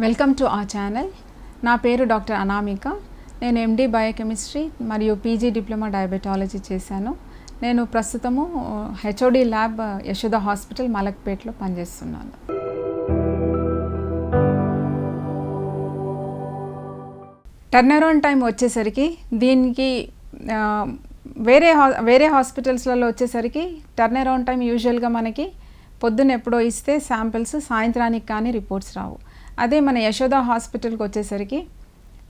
Welcome to our channel. నా పేరు doctor Anamika. నేను ఎండి బయోకెమిస్ట్రీ మరియు పీజీ డిప్లొమా డయాబెటాలజీ చేశాను. నేను ప్రస్తుతము హెచ్ఓడి ల్యాబ్ యశోద హాస్పిటల్ మలక్పేట్లో పనిచేస్తున్నాను. టర్నరౌండ్ టైం వచ్చేసరికి దీనికి వేరే హాస్పిటల్స్లలో వచ్చేసరికి టర్నరౌండ్ టైం యూజువల్గా మనకి పొద్దున్న ఎప్పుడో ఇస్తే శాంపిల్స్ సాయంత్రానికి కానీ రిపోర్ట్స్ రావు. అదే మన యశోద హాస్పిటల్కి వచ్చేసరికి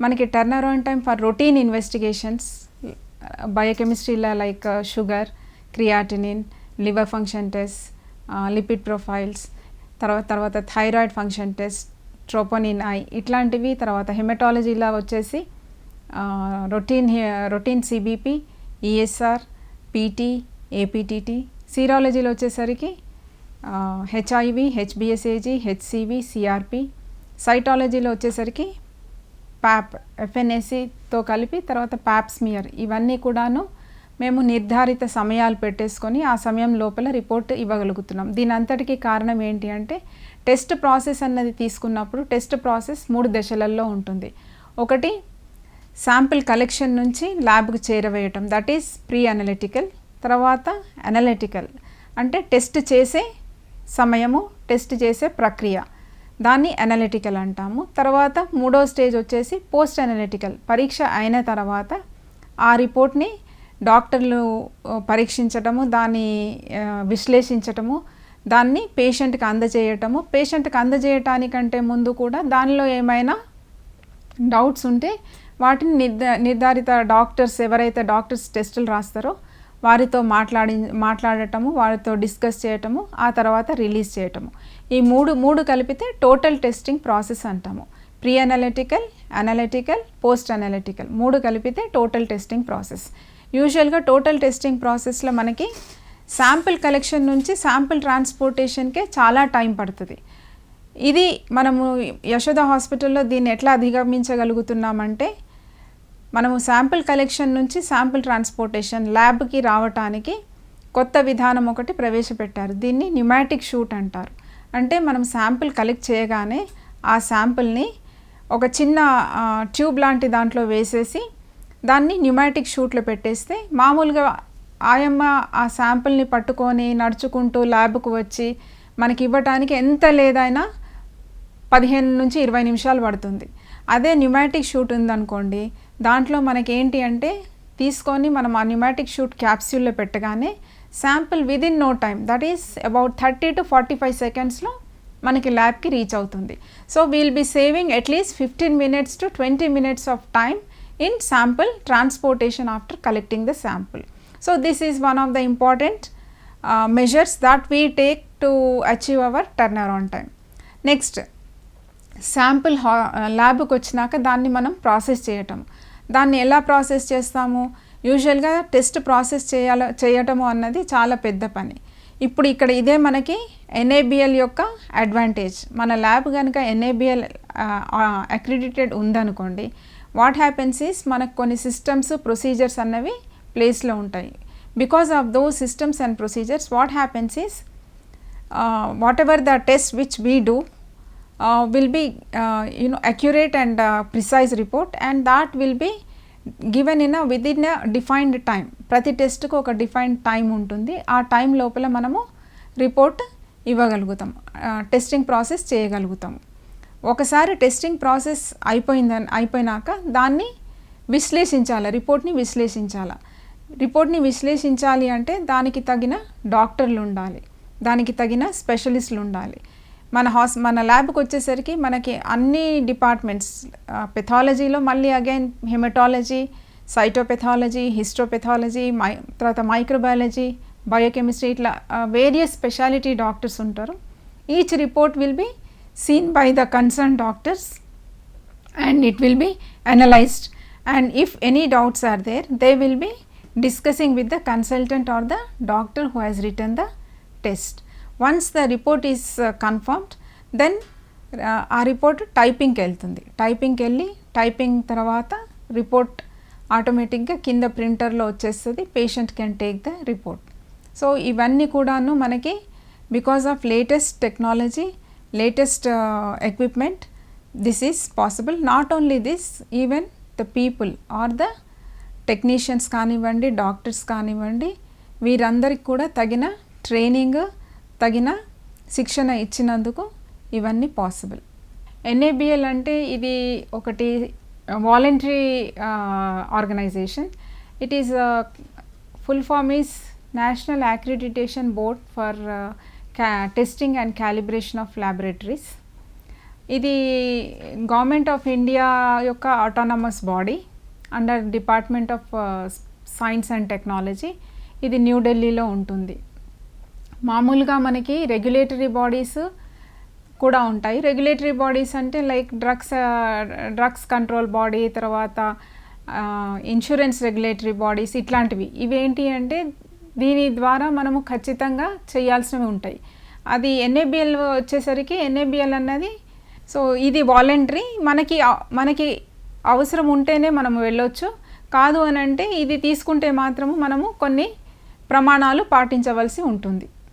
మనకి turnaround time for routine investigations బయోకెమిస్ట్రీలో like sugar, creatinine, liver function test, lipid profiles, తర్వాత thyroid function test, troponin I ఇట్లాంటివి, తర్వాత హెమటాలజీలో వచ్చేసి routine CBC, ESR, PT, APTT, సీరాలజీలో వచ్చేసరికి హెచ్ఐవి, హెచ్బిఎస్ఏజీ, హెచ్సివి, సిఆర్పి, సైటాలజీలో వచ్చేసరికి ప్యాప్, ఎఫ్ఎన్ఏసితో కలిపి తర్వాత ప్యాప్ స్మియర్, ఇవన్నీ కూడాను మేము నిర్ధారిత సమయాలు పెట్టేసుకొని ఆ సమయం లోపల రిపోర్ట్ ఇవ్వగలుగుతున్నాం. దీని అంతటికీ కారణం ఏంటి అంటే టెస్ట్ ప్రాసెస్ అన్నది తీసుకున్నప్పుడు టెస్ట్ ప్రాసెస్ 3 దశలలో ఉంటుంది. ఒకటి శాంపిల్ కలెక్షన్ నుంచి ల్యాబ్కి చేరవేయటం, దట్ ఈస్ ప్రీ అనలిటికల్. తర్వాత అనలిటికల్ అంటే టెస్ట్ చేసే సమయము, టెస్ట్ చేసే ప్రక్రియ, దాన్ని అనలిటికల్ అంటాము. తర్వాత 3వ స్టేజ్ వచ్చేసి పోస్ట్ అనలిటికల్, పరీక్ష అయిన తర్వాత ఆ రిపోర్ట్ని డాక్టర్లు పరీక్షించటము, దాన్ని విశ్లేషించటము, దాన్ని పేషెంట్కి అందజేయటము. పేషెంట్కి అందజేయటానికంటే ముందు కూడా దానిలో ఏమైనా డౌట్స్ ఉంటే వాటిని నిర్ధారిత డాక్టర్స్, ఎవరైతే డాక్టర్స్ టెస్టులు రాస్తారో వారితో మాట్లాడటము, వారితో డిస్కస్ చేయటము, ఆ తర్వాత రిలీజ్ చేయటము. ఈ మూడు కలిపితే టోటల్ టెస్టింగ్ ప్రాసెస్ అంటాము. Pre analytical, analytical, post analytical 3 కలిపితే టోటల్ టెస్టింగ్ ప్రాసెస్. యూజువల్గా టోటల్ టెస్టింగ్ ప్రాసెస్లో మనకి శాంపిల్ కలెక్షన్ నుంచి శాంపిల్ ట్రాన్స్పోర్టేషన్కే చాలా టైం పడుతుంది. ఇది మనము యశోద హాస్పిటల్లో దీన్ని ఎట్లా అధిగమించగలుగుతున్నామంటే మనము శాంపిల్ కలెక్షన్ నుంచి శాంపిల్ ట్రాన్స్పోర్టేషన్ ల్యాబ్కి రావటానికి కొత్త విధానం ఒకటి ప్రవేశపెట్టారు. దీన్ని న్యూమాటిక్ షూట్ అంటారు. అంటే మనం శాంపిల్ కలెక్ట్ చేయగానే ఆ శాంపిల్ని ఒక చిన్న ట్యూబ్ లాంటి దాంట్లో వేసేసి దాన్ని న్యూమాటిక్ షూట్లో పెట్టేస్తే మామూలుగా ఆయమ్మ ఆ శాంపిల్ని పట్టుకొని నడుచుకుంటూ ల్యాబ్కు వచ్చి మనకి ఇవ్వటానికి ఎంత లేదైనా 15 నుంచి 20 నిమిషాలు పడుతుంది. అదే న్యూమాటిక్ షూట్ ఉందనుకోండి, దాంట్లో మనకి ఏంటి అంటే తీసుకొని మనం ఆ న్యూమాటిక్ షూట్ క్యాప్స్యూల్లో పెట్టగానే sample within no time, that is about 30 to 45 సెకండ్స్లో మనకి ల్యాబ్కి రీచ్ అవుతుంది. So we'll be saving at least 15 minutes to 20 minutes of time in sample transportation after collecting the sample. So this is one of the important measures that we take to achieve our turnaround time. Next sample ల్యాబ్కి వచ్చినాక దాన్ని మనం process చేయటం. దాన్ని ఎలా process చేస్తాము? యూజువల్గా test process చేయటము అన్నది చాలా పెద్ద పని. ఇప్పుడు ఇక్కడ ఇదే మనకి ఎన్ఏబిఎల్ యొక్క అడ్వాంటేజ్. మన ల్యాబ్ కనుక ఎన్ఏబిఎల్ అక్రిడిటెడ్ ఉందనుకోండి, వాట్ హ్యాపెన్స్ ఈస్ మనకు కొన్ని సిస్టమ్స్, ప్రొసీజర్స్ అన్నవి ప్లేస్లో ఉంటాయి. Because of those systems and procedures, what happens is whatever the test which we do will be accurate and precise report, and that will be given within a defined time. ప్రతి టెస్ట్కు ఒక defined time ఉంటుంది. ఆ time లోపల మనము report ఇవ్వగలుగుతాం, testing process చేయగలుగుతాం. ఒకసారి testing process అయిపోయినాక దాన్ని విశ్లేషించాలి, రిపోర్ట్ని విశ్లేషించాలి అంటే దానికి తగిన డాక్టర్లు ఉండాలి, దానికి తగిన స్పెషలిస్టులు ఉండాలి. మన ల్యాబ్కి వచ్చేసరికి మనకి అన్ని డిపార్ట్మెంట్స్, పెథాలజీలో మళ్ళీ అగైన్ హెమటాలజీ, సైటోపెథాలజీ, హిస్టోపెథాలజీ, తర్వాత మైక్రోబయాలజీ, బయోకెమిస్ట్రీ, ఇట్లా వేరియస్ స్పెషాలిటీ డాక్టర్స్ ఉంటారు. Each report will be seen by the concern doctors and it will be analysed, and if any doubts are there they will be discussing with the consultant or the doctor who has written the test. Once the report is confirmed, then ఆ report టైపింగ్కి వెళ్తుంది. Typing తర్వాత report ఆటోమేటిక్గా కింద ప్రింటర్లో వచ్చేస్తుంది. Patient can take the report. So ఇవన్నీ కూడాను మనకి because of latest technology, latest equipment, this is possible. Not only this, even the people or the technicians కానివ్వండి, డాక్టర్స్ కానివ్వండి, వీరందరికి కూడా తగిన ట్రైనింగ్, తగిన శిక్షణ ఇచ్చినందుకు ఇవన్నీ పాసిబుల్. NABL అంటే ఇది ఒకటి voluntary organisation. It is full form is National Accreditation Board for Testing and Calibration of Laboratories. ఇది గవర్నమెంట్ ఆఫ్ ఇండియా యొక్క autonomous body under Department of Science and Technology. ఇది న్యూఢిల్లీలో ఉంటుంది. మామూలుగా మనకి రెగ్యులేటరీ బాడీస్ కూడా ఉంటాయి. రెగ్యులేటరీ బాడీస్ అంటే లైక్ డ్రగ్స్ కంట్రోల్ బాడీ, తర్వాత ఇన్సూరెన్స్ రెగ్యులేటరీ బాడీస్, ఇట్లాంటివి. ఇవేంటి అంటే దీని ద్వారా మనము ఖచ్చితంగా చేయాల్సినవి ఉంటాయి. అది NABL వచ్చేసరికి NABL అన్నది సో ఇది వాలంటరీ. మనకి అవసరం ఉంటేనే మనం వెళ్ళొచ్చు. కాదు అని అంటే ఇది తీసుకుంటే మాత్రము మనము కొన్ని ప్రమాణాలు పాటించవలసి ఉంటుంది.